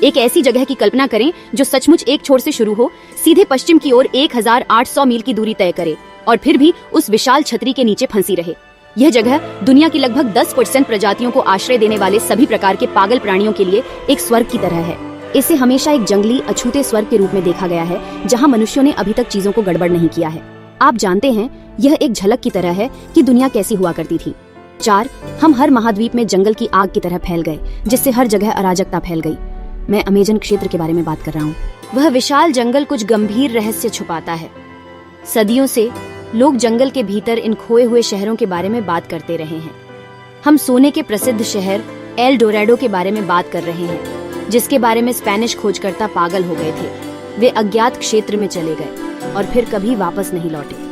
एक ऐसी जगह की कल्पना करें जो सचमुच एक छोर से शुरू हो, सीधे पश्चिम की ओर 1800 मील की दूरी तय करे और फिर भी उस विशाल छतरी के नीचे फंसी रहे। यह जगह दुनिया की लगभग 10% प्रजातियों को आश्रय देने वाले सभी प्रकार के पागल प्राणियों के लिए एक स्वर्ग की तरह है। इसे हमेशा एक जंगली अछूते स्वर्ग के रूप में देखा गया है, जहां मनुष्यों ने अभी तक चीजों को गड़बड़ नहीं किया है। आप जानते हैं, यह एक झलक की तरह है कि दुनिया कैसी हुआ करती थी। 4. हम हर महाद्वीप में जंगल की आग की तरह फैल गए, जिससे हर जगह अराजकता फैल गई। मैं अमेजन क्षेत्र के बारे में बात कर रहा हूँ। वह विशाल जंगल कुछ गंभीर रहस्य छुपाता है। सदियों से लोग जंगल के भीतर इन खोए हुए शहरों के बारे में बात करते रहे हैं। हम सोने के प्रसिद्ध शहर एल डोराडो के बारे में बात कर रहे हैं, जिसके बारे में स्पेनिश खोजकर्ता पागल हो गए थे। वे अज्ञात क्षेत्र में चले गए और फिर कभी वापस नहीं लौटे।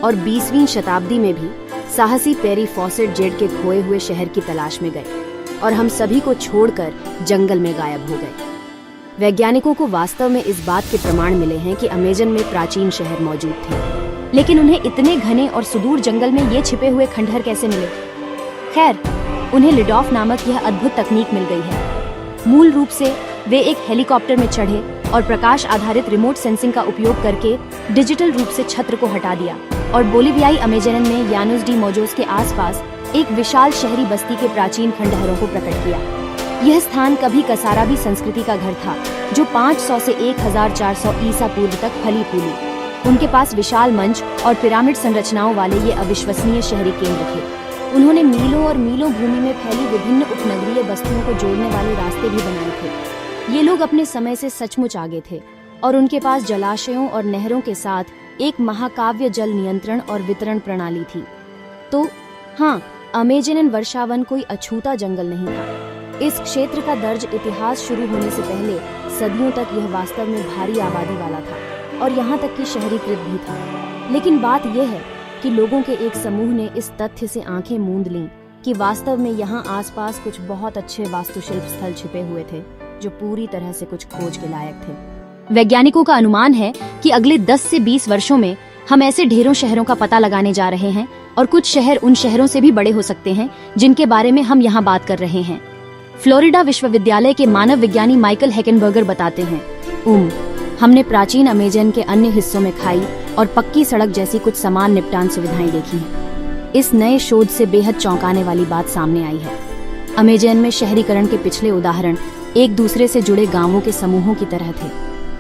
और 20वीं शताब्दी में भी साहसी पेरी फॉसेट जेड के खोए हुए शहर की तलाश में गए और हम सभी को छोड़कर जंगल में गायब हो गए। वैज्ञानिकों को वास्तव में इस बात के प्रमाण मिले हैं कि अमेजन में प्राचीन शहर मौजूद थे, लेकिन उन्हें इतने घने और सुदूर जंगल में ये छिपे हुए खंडहर कैसे मिले? खैर, उन्हें लिडॉफ नामक यह अद्भुत तकनीक मिल गई है। मूल रूप से वे एक हेलीकॉप्टर में चढ़े और प्रकाश आधारित रिमोट सेंसिंग का उपयोग करके डिजिटल रूप से छत्र को हटा दिया और बोलिवियाई अमेजन में यानुस डी मोजोस के आसपास एक विशाल शहरी बस्ती के प्राचीन खंडहरों को प्रकट किया। यह स्थान कभी कसाराबी संस्कृति का घर था, जो 500 से 1400 ईसा पूर्व तक फली फूली। उनके पास विशाल मंच और पिरामिड संरचनाओं वाले ये अविश्वसनीय शहरी केंद्र थे। उन्होंने मीलों और मीलों भूमि में फैली विभिन्न उपनगरीय बस्तियों को जोड़ने वाले रास्ते भी बनाए थे। ये लोग अपने समय से सचमुच आगे थे और उनके पास जलाशयों और नहरों के साथ एक महाकाव्य जल नियंत्रण और वितरण प्रणाली थी। तो हाँ, अमेजन वर्षावन कोई अछूता जंगल नहीं था। इस क्षेत्र का दर्ज इतिहास शुरू होने से पहले सदियों तक यह वास्तव में भारी आबादी वाला था और यहाँ तक कि शहरीकृत भी था। लेकिन बात यह है कि लोगों के एक समूह ने इस तथ्य से आंखें मूंद लीं कि वास्तव में यहाँ आसपास कुछ बहुत अच्छे वास्तुशिल्प स्थल छिपे हुए थे, जो पूरी तरह से कुछ खोज के लायक थे। वैज्ञानिकों का अनुमान है कि अगले 10 से 20 वर्षों में हम ऐसे ढेरों शहरों का पता लगाने जा रहे हैं और कुछ शहर उन शहरों से भी बड़े हो सकते हैं जिनके बारे में हम यहाँ बात कर रहे हैं। फ्लोरिडा विश्वविद्यालय के मानव विज्ञानी माइकल हेकेनबर्गर बताते हैं, हमने प्राचीन अमेजन के अन्य हिस्सों में खाई और पक्की सड़क जैसी कुछ समान निपटान सुविधाएं देखी हैं। इस नए शोध से बेहद चौंकाने वाली बात सामने आई है। अमेजन में शहरीकरण के पिछले उदाहरण एक दूसरे से जुड़े गांवों के समूहों की तरह थे,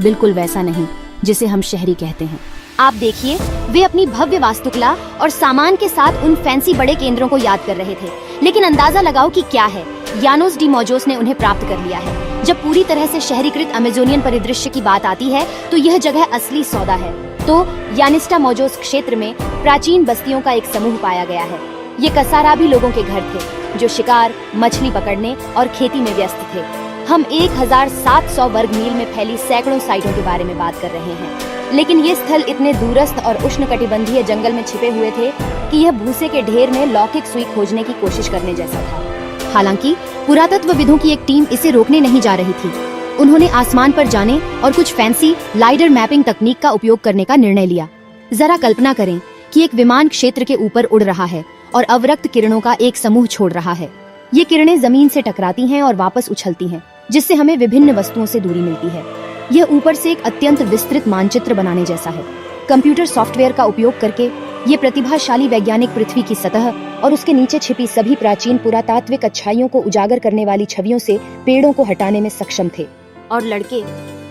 बिल्कुल वैसा नहीं जिसे हम शहरी कहते हैं। आप देखिए, वे अपनी भव्य वास्तुकला और सामान के साथ उन फैंसी बड़े केंद्रों को याद कर रहे थे, लेकिन अंदाजा लगाओ कि क्या है, यानुस डी मोजोस ने उन्हें प्राप्त कर लिया है। जब पूरी तरह से शहरीकृत अमेजोनियन परिदृश्य की बात आती है तो यह जगह असली सौदा है। तो यानिस्टा मोजोस क्षेत्र में प्राचीन बस्तियों का एक समूह पाया गया है। ये कसाराबी लोगों के घर थे, जो शिकार, मछली पकड़ने और खेती में व्यस्त थे। हम 1700 वर्ग मील में फैली सैकड़ों साइटों के बारे में बात कर रहे हैं, लेकिन ये स्थल इतने दूरस्थ और उष्णकटिबंधीय जंगल में छिपे हुए थे कि यह भूसे के ढेर में लौकिक सुई खोजने की कोशिश करने जैसा था। हालांकि पुरातत्वविदों की एक टीम इसे रोकने नहीं जा रही थी। उन्होंने आसमान पर जाने और कुछ फैंसी लाइडर मैपिंग तकनीक का उपयोग करने का निर्णय लिया। जरा कल्पना करें कि एक विमान क्षेत्र के ऊपर उड़ रहा है और अवरक्त किरणों का एक समूह छोड़ रहा है। ये किरणें जमीन से टकराती हैं और वापस उछलती हैं, जिससे हमें विभिन्न वस्तुओं से दूरी मिलती है। यह ऊपर से एक अत्यंत विस्तृत मानचित्र बनाने जैसा है। कंप्यूटर सॉफ्टवेयर का उपयोग करके ये प्रतिभाशाली वैज्ञानिक पृथ्वी की सतह और उसके नीचे छिपी सभी प्राचीन पुरातात्विक अच्छाइयों को उजागर करने वाली छवियों से पेड़ों को हटाने में सक्षम थे। और लड़के,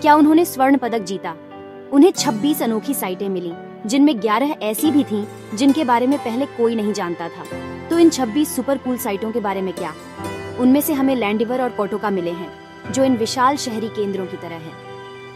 क्या उन्होंने स्वर्ण पदक जीता? उन्हें 26 अनोखी साइटें मिली, जिनमें 11 ऐसी भी थीं जिनके बारे में पहले कोई नहीं जानता था। तो इन 26 सुपर कूल साइटों के बारे में क्या? उनमें से हमें लैंडिवर और कोटोका मिले हैं, जो इन विशाल शहरी केंद्रों की तरह हैं।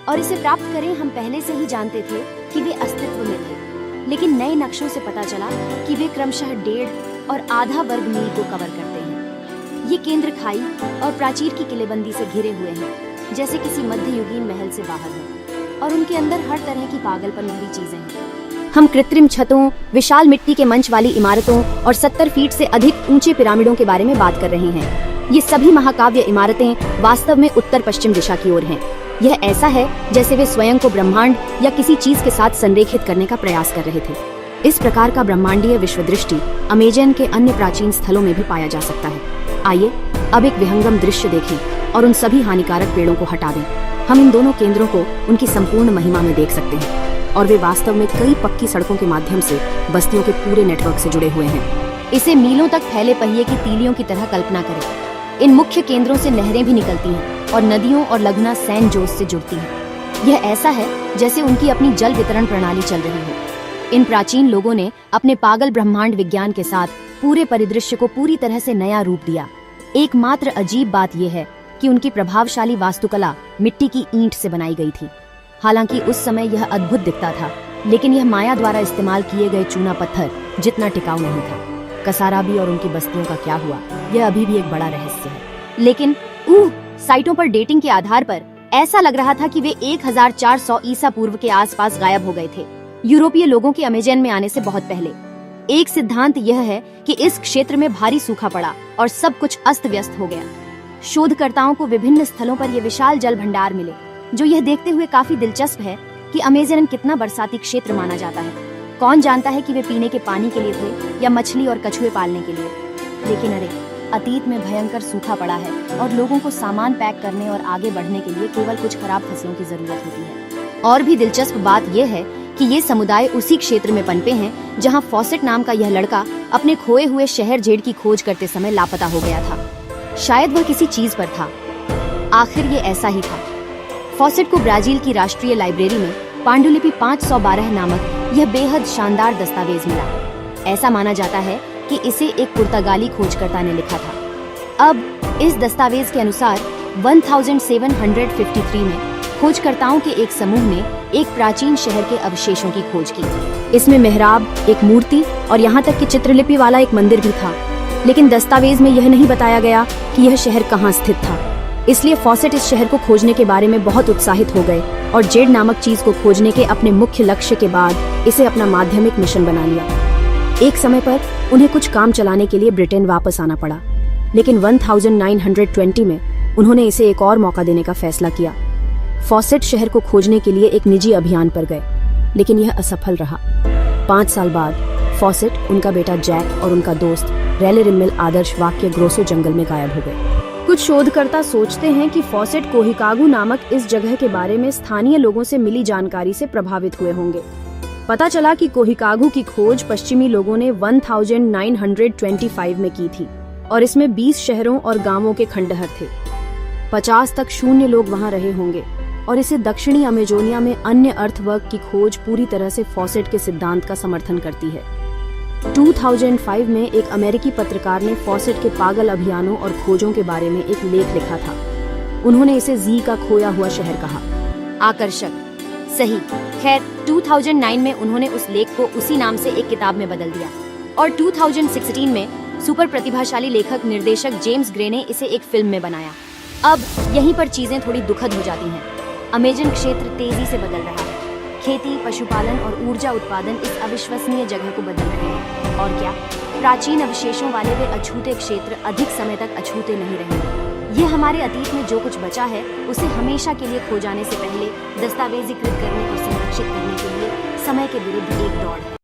और इसे प्राप्त करें, हम पहले से ही जानते थे कि वे अस्तित्व में थे, लेकिन नए नक्शों से पता चला कि वे क्रमशः 1.5 और आधा वर्ग मील को कवर करते हैं। ये केंद्र खाई और प्राचीर की किलेबंदी से घिरे हुए हैं, जैसे किसी मध्ययुगीन महल से बाहर हो, और उनके अंदर हर तरह की पागलपन भरी चीजें हैं। हम कृत्रिम छतों, विशाल मिट्टी के मंच वाली इमारतों और 70 फीट से अधिक ऊंचे पिरामिडों के बारे में बात कर रहे हैं। ये सभी महाकाव्य इमारतें वास्तव में उत्तर पश्चिम दिशा की ओर हैं। यह ऐसा है जैसे वे स्वयं को ब्रह्मांड या किसी चीज के साथ संरेखित करने का प्रयास कर रहे थे। इस प्रकार का ब्रह्मांडीय विश्वदृष्टि अमेजन के अन्य प्राचीन स्थलों में भी पाया जा सकता है। आइए अब एक विहंगम दृश्य देखें। और उन सभी हानिकारक पेड़ों को हटा दें। हम इन दोनों केंद्रों को उनकी संपूर्ण महिमा में देख सकते हैं और वे वास्तव में कई पक्की सड़कों के माध्यम से बस्तियों के पूरे नेटवर्क से जुड़े हुए हैं। इसे मीलों तक फैले पहिए की तीलियों की तरह कल्पना करें। इन मुख्य केंद्रों से नहरें भी निकलती हैं और नदियों और लगना सैंट जोस से जुड़ती हैं। यह ऐसा है जैसे उनकी अपनी जल वितरण प्रणाली चल रही हो। इन प्राचीन लोगों ने अपने पागल ब्रह्मांड विज्ञान के साथ पूरे परिदृश्य को पूरी तरह से नया रूप दिया। एकमात्र अजीब बात यह है कि उनकी प्रभावशाली वास्तुकला मिट्टी की ईंट से बनाई गई थी। हालांकि उस समय यह अद्भुत दिखता था, लेकिन यह माया द्वारा इस्तेमाल किए गए चूना पत्थर जितना टिकाऊ नहीं था। कसाराबी और उनकी बस्तियों का क्या हुआ, यह अभी भी एक बड़ा रहस्य है। लेकिन साइटों पर डेटिंग के आधार पर ऐसा लग रहा था कि वे 1400 ईसा पूर्व के आसपास गायब हो गए थे, यूरोपीय लोगों के अमेजन में आने से बहुत पहले। एक सिद्धांत यह है कि इस क्षेत्र में भारी सूखा पड़ा और सब कुछ अस्त व्यस्त हो गया। शोधकर्ताओं को विभिन्न स्थलों पर ये विशाल जल भंडार मिले, जो यह देखते हुए काफी दिलचस्प है कि अमेजन कितना बरसाती क्षेत्र माना जाता है। कौन जानता है कि वे पीने के पानी के लिए थे या मछली और कछुए पालने के लिए। लेकिन अरे, अतीत में भयंकर सूखा पड़ा है और लोगों को सामान पैक करने और आगे बढ़ने के लिए केवल कुछ खराब फसलों की जरूरत होती है। और भी दिलचस्प बात यह है कि ये समुदाय उसी क्षेत्र में पनपे हैं जहां फॉसेट नाम का यह लड़का अपने खोए हुए शहर जेड की खोज करते समय लापता हो गया था। शायद वह किसी चीज पर था। आखिर ये ऐसा ही था। फॉसेट को ब्राजील की राष्ट्रीय लाइब्रेरी में पांडुलिपि 512 नामक यह बेहद शानदार दस्तावेज मिला। ऐसा माना जाता है कि इसे एक पुर्तगाली खोजकर्ता ने लिखा था। अब इस दस्तावेज के अनुसार 1753 में खोजकर्ताओं के एक समूह ने एक प्राचीन शहर के अवशेषों की खोज की। इसमें मेहराब, एक मूर्ति और यहाँ तक कि चित्रलिपि वाला एक मंदिर भी था। लेकिन दस्तावेज में यह नहीं बताया गया कि यह शहर कहाँ स्थित था। इसलिए फॉसेट इस शहर को खोजने के बारे में बहुत उत्साहित हो गए और जेड नामक चीज को खोजने के अपने मुख्य लक्ष्य के बाद इसे अपना माध्यमिक मिशन बना लिया। एक समय पर उन्हें कुछ काम चलाने के लिए ब्रिटेन वापस आना पड़ा, लेकिन 1920 में उन्होंने इसे एक और मौका देने का फैसला किया। फॉसेट शहर को खोजने के लिए एक निजी अभियान पर गए, लेकिन यह असफल रहा। 5 साल बाद फॉसेट, उनका बेटा जैक और उनका दोस्त रेलेरिमिल आदर्श वाक्य ग्रोसो जंगल में गायब हो गए। कुछ शोधकर्ता सोचते हैं कि फॉसेट कोहिकागु नामक इस जगह के बारे में स्थानीय लोगों से मिली जानकारी से प्रभावित हुए होंगे। पता चला कि कोहिकागु की खोज पश्चिमी लोगों ने 1925 में की थी और इसमें 20 शहरों और गांवों के खंडहर थे। 50 तक शून्य लोग वहां रहे होंगे और इसे दक्षिणी अमेजोनिया में अन्य अर्थवर्ग की खोज पूरी तरह से फॉसेट के सिद्धांत का समर्थन करती है। 2005 में एक अमेरिकी पत्रकार ने फॉसेट के पागल अभियानों और खोजों के बारे में एक लेख लिखा था। उन्होंने इसे जी का खोया हुआ शहर कहा। आकर्षक, सही। खैर, 2009 में उन्होंने उस लेख को उसी नाम से एक किताब में बदल दिया और 2016 में सुपर प्रतिभाशाली लेखक निर्देशक जेम्स ग्रे ने इसे एक फिल्म में बनाया। अब यहीं पर चीजें थोड़ी दुखद हो जाती हैं। अमेजन क्षेत्र तेजी से बदल रहा है। खेती, पशुपालन और ऊर्जा उत्पादन इस अविश्वसनीय जगह को बदल रहे हैं। और क्या, प्राचीन अवशेषों वाले वे अछूते क्षेत्र अधिक समय तक अछूते नहीं रहेंगे। यह हमारे अतीत में जो कुछ बचा है उसे हमेशा के लिए खो जाने से पहले दस्तावेजीकृत करने और संरक्षित करने के लिए समय के विरुद्ध एक दौड़ है।